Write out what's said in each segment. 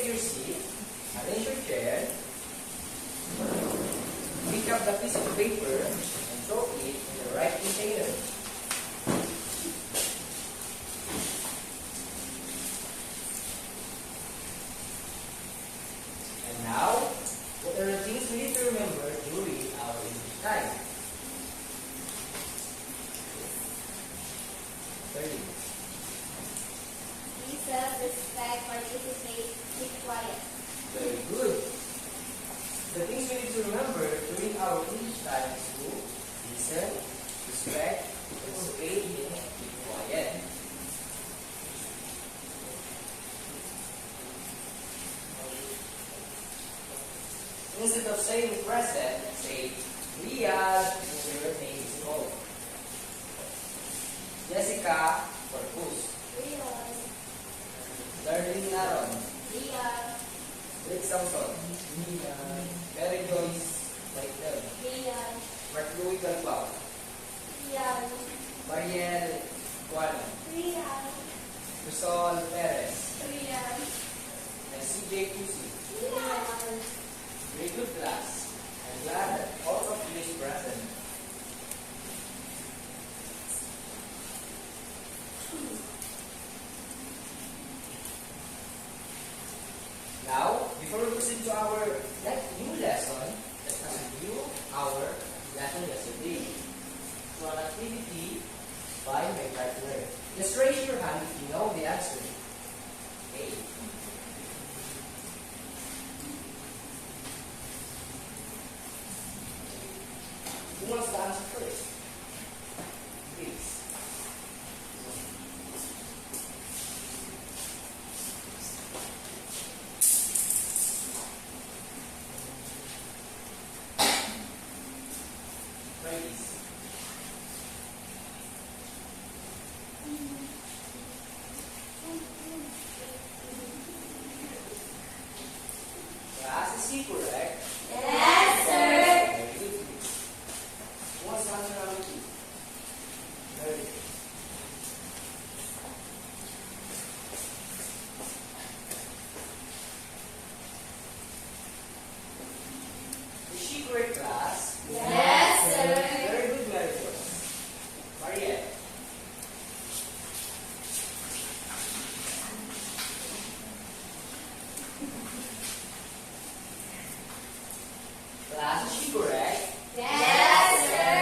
take your seat, arrange your chair, pick up the piece of paper, and throw it in the right container. And now, what are the things we need to remember during our English time? 30. Listen, respect, participate, keep quiet. Very good. The things we need to remember during our English time is to listen, respect, participate, and keep quiet. Instead of saying present, say Riyadh, your name is called. Jessica, Corpus. Rion, Darlene Naron. Rian, Rick Samson. Mary Joyce Michael. Rian, Mark Louis Galpao. Rian, Mariel Guana. Rian, Rizal Perez. Rian, And CJ Cusi. Rian. Very good class. I'm glad that all of you is present. Now, before we proceed to our next new lesson, let us review our lesson yesterday. So, an activity by my partner. Just raise your hand if you know the answer. Okay. Who wants to answer first? Please. Ladies. Class, is he correct? Yes, sir. Very good. Who wants to answer number 2? Very good. Is she correct, class? Yes, sir. Very good, Mary Joyce. Mariette. Class, is she correct? Yes, sir.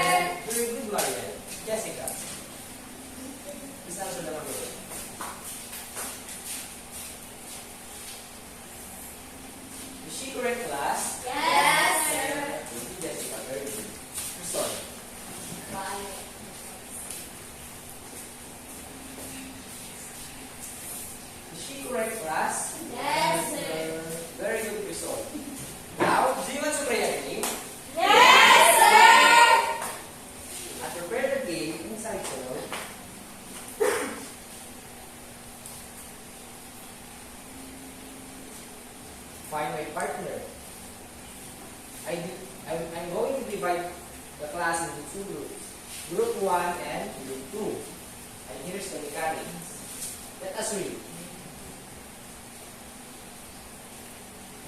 Very good, Mariette. Jessica. Please answer the number 1. Is she correct, class? Yes, sir. Thank you, Jessica. Very good. Crystal. Is she correct, class? Yes, sir. Very good result. Now, do you want to play a game? Yes, sir. I prepared a game inside Find my partner. I'm going to divide the class into 2 groups. Group 1 and Group 2. And here's the mechanics. Let us read.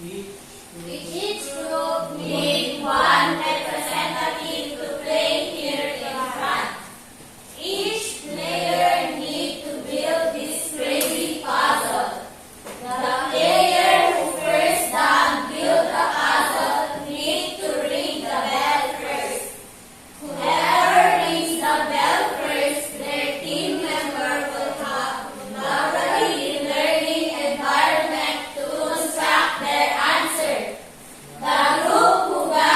Each group need one representative to play here in front. Each player need to build this crazy puzzle. The player who first done build the puzzle need to ring the bell first. Whoever rings the bell first, their team member will have lovely learning environment to construct their answer. The group who got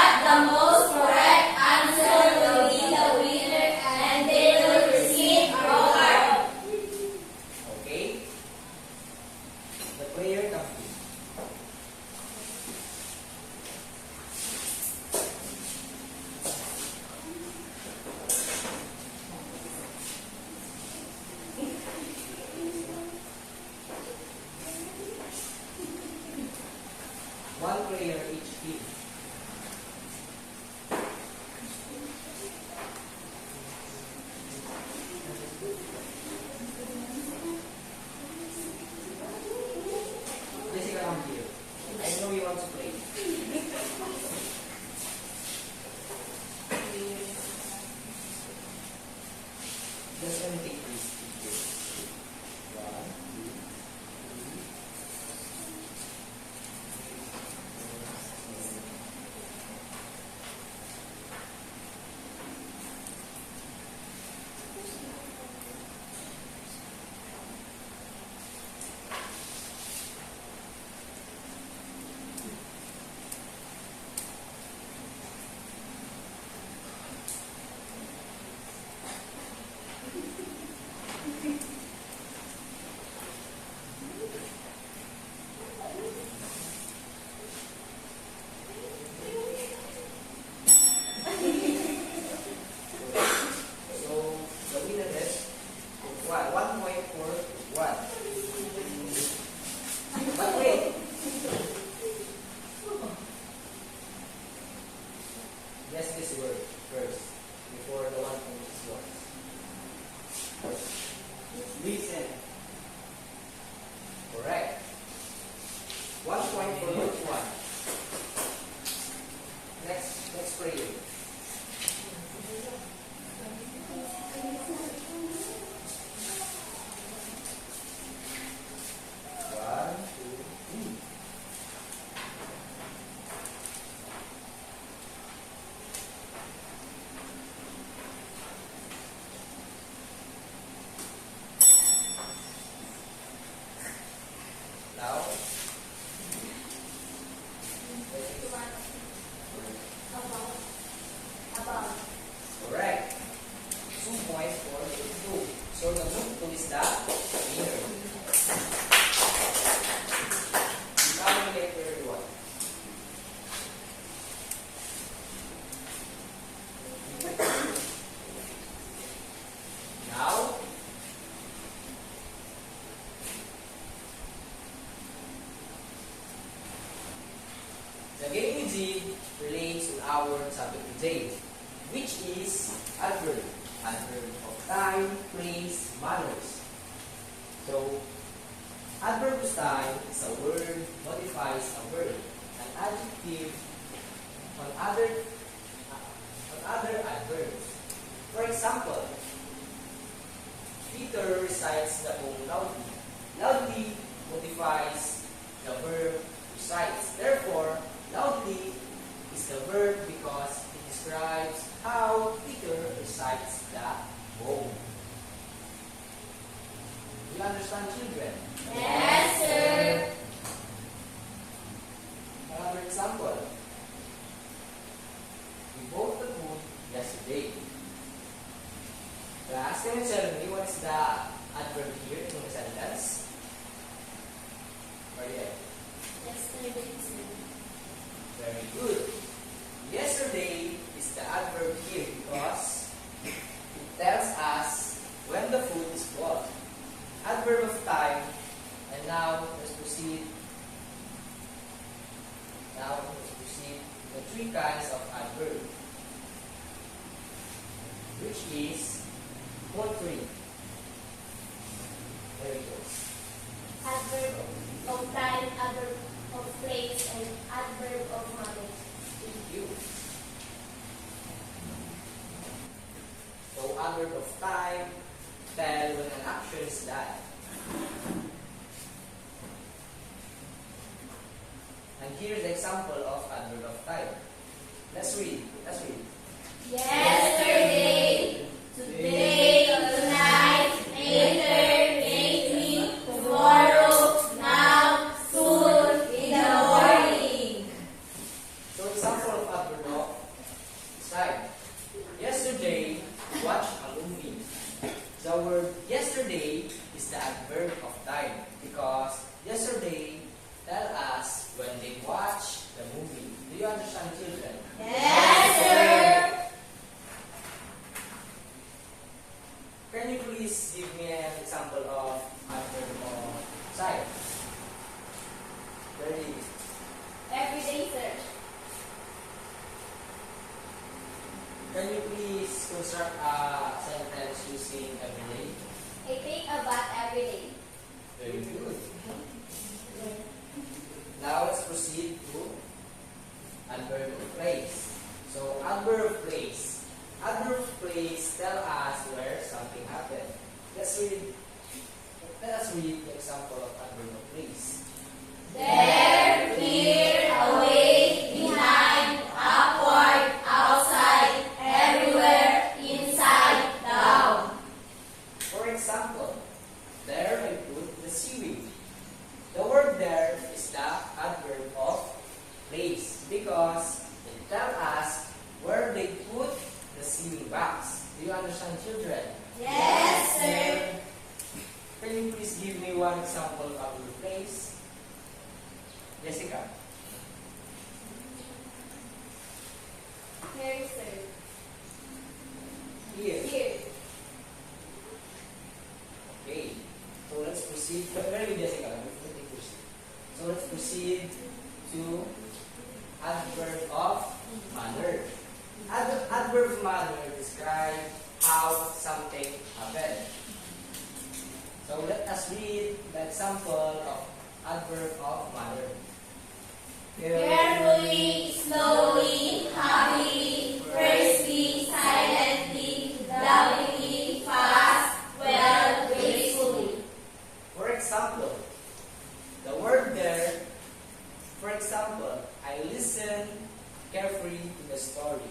for 1. But wait. Guess this word first, before the one finishes yours. Listen. Correct. 1 point for each one. Next for you. One, two, three. Now, About. correct. 2 points for the 2. So the book 2 is the winner. Now we get everyone. Now, the game we did relates to our topic today, which is adverb. Adverb of time, place, manners. So, adverb of time is a word modifies a verb, an adjective on other adverbs. For example, Peter recites the poem loudly. Loudly modifies the verb recites. Therefore, loudly is the verb because it describes how Peter recites the poem. Do you understand, children? Yes, sir. Another example. We bought the food yesterday. Class, can you tell me what is the adverb here in the sentence? Right. Yesterday, sir. Very good. Yesterday is the adverb here because it tells us when the food is bought. Adverb of time. And now let's proceed. The 3 kinds of adverb, which is what 3? There it goes. Adverb of time, adverb of place, and adverb of manner. Thank you. So adverb of time tell when an action is done. And here's the example of adverb of time. Let's read. Yesterday, today, tonight, later, lately, tomorrow, now, soon, in the morning. So example of adverb of time. Yesterday, watch a movie. The word yesterday is the adverb of time because yesterday tell us when they watch the movie. Do you understand, children? Yes, sir. Can you please give me an example of adverb of time? Very Every day, sir. Can you please construct a sentence using every day? I take a bath every day. Very good. Now let's proceed to adverb of place. So adverb of place. Adverb of place tell us where something happened. Let us read the example of adverb of place. There, here, away, behind, upward, outside, everywhere, inside, down. For example, there I put the seaweed. The word there is the adverb of place because it tells us where they put the seaweed box. Do you understand, children? Yes, sir. Can you please give me one example of adverb of place? Jessica. Here, sir. Here. Here. Okay. let's proceed. Very good, Jessica. Let me proceed. So let's proceed to adverb of manner. Adverb of manner describe how something happened. So let us read the example of adverb of manner. Carefully, slowly, happily, firstly, silently, lovingly, fast, well, gracefully. For example, the word there, for example, I listen carefully to the story.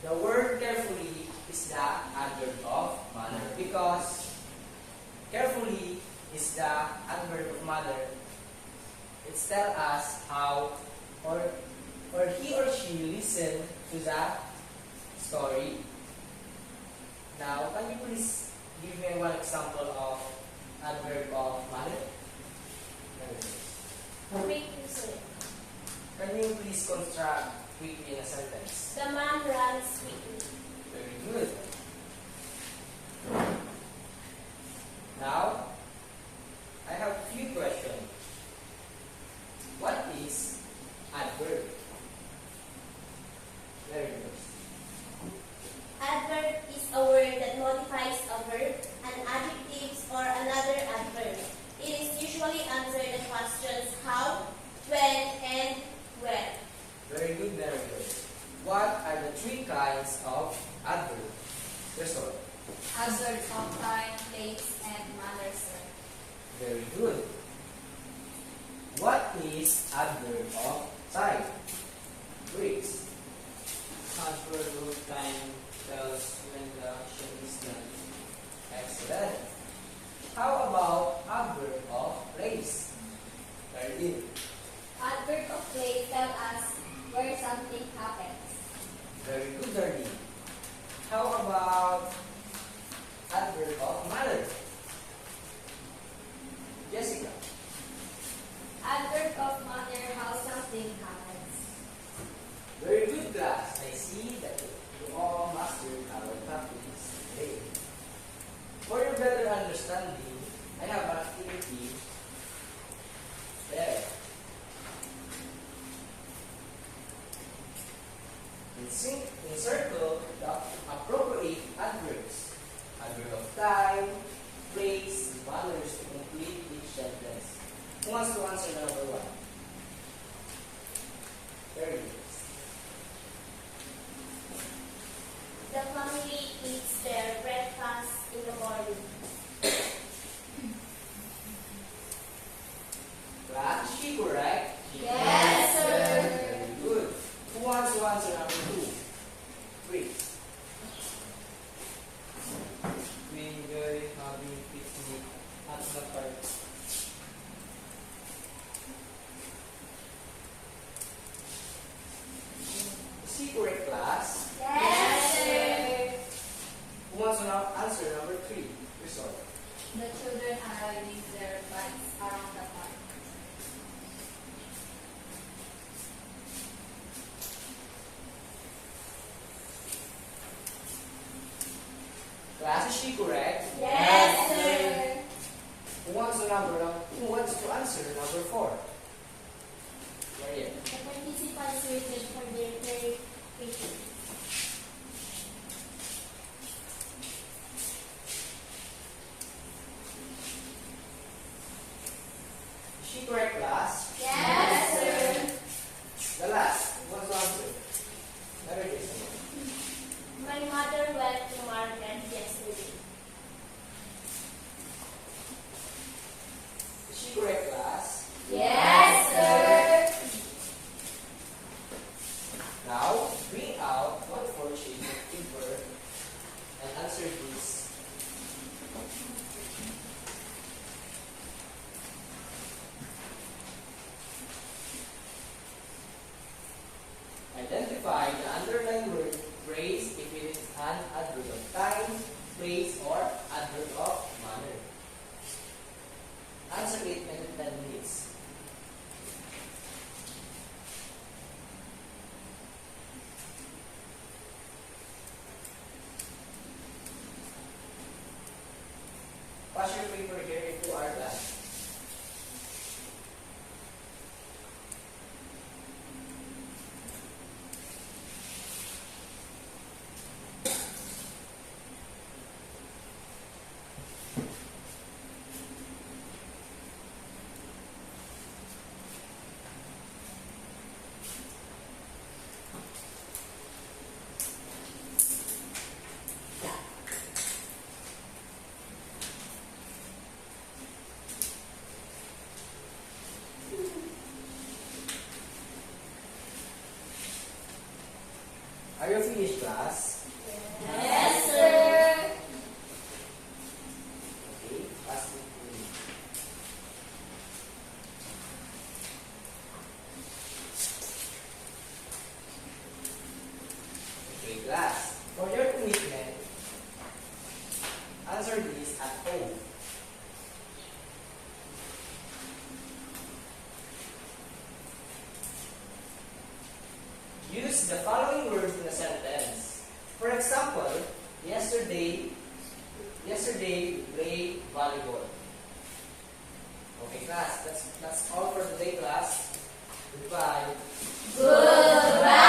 The word carefully is the adverb of manner because carefully is the adverb of manner. It tells us how or he or she listened to the story. Now, can you please give me one example of adverb of manner? Quickly. Can you please construct quickly in a sentence? The man runs quickly. Very good. Now, I have a few questions. What is adverb? Very good. Adverb is a word that modifies a verb, an adjective, or another adverb. It is usually answered the questions how, when, and where. Very good, very good. What are the three kinds of adverb? Result. Adverb of time, place, and manner, sir. Very good. What is adverb of time? Greeks. Adverb of time tells when the action is done. Excellent. How about adverb of place? Very good. Adverb of place tells us where something happens. Very good, Darlene. How about adverb of manner? Jessica. Adverb of manner how something happens. Very good, class. I see that you all mastered our topics today. For your better understanding, I have an activity there. Encircle the appropriate adverbs. Adverb of time, place, and manners to complete each sentence. Who wants to answer number one? Very good. The family eats their breakfast in the morning. Class, is she correct? Yes, sir. Very good. Who wants to answer number two? Please. We enjoy having picnic at the park. Is she correct, class? Yes, sir. Who wants to now answer number three? Result. The children are riding their bikes around the park. Class, is she correct? Yes, sir. Who wants to answer number four? Maria. The participants waited for their turn patiently. Is she correct, class? Yes, sir. The last. Who wants to answer? Maria. My mother went to market yesterday. Is she correct, class? Yes, sir. Now, bring out 1/4 sheet of paper and answer this. Identify the underlined word phrase if it is an adverb of time, place, or adverb of manner. Answer it within 10 minutes. Pass your paper here if Okay, class. That's all for today, class. Goodbye. Goodbye.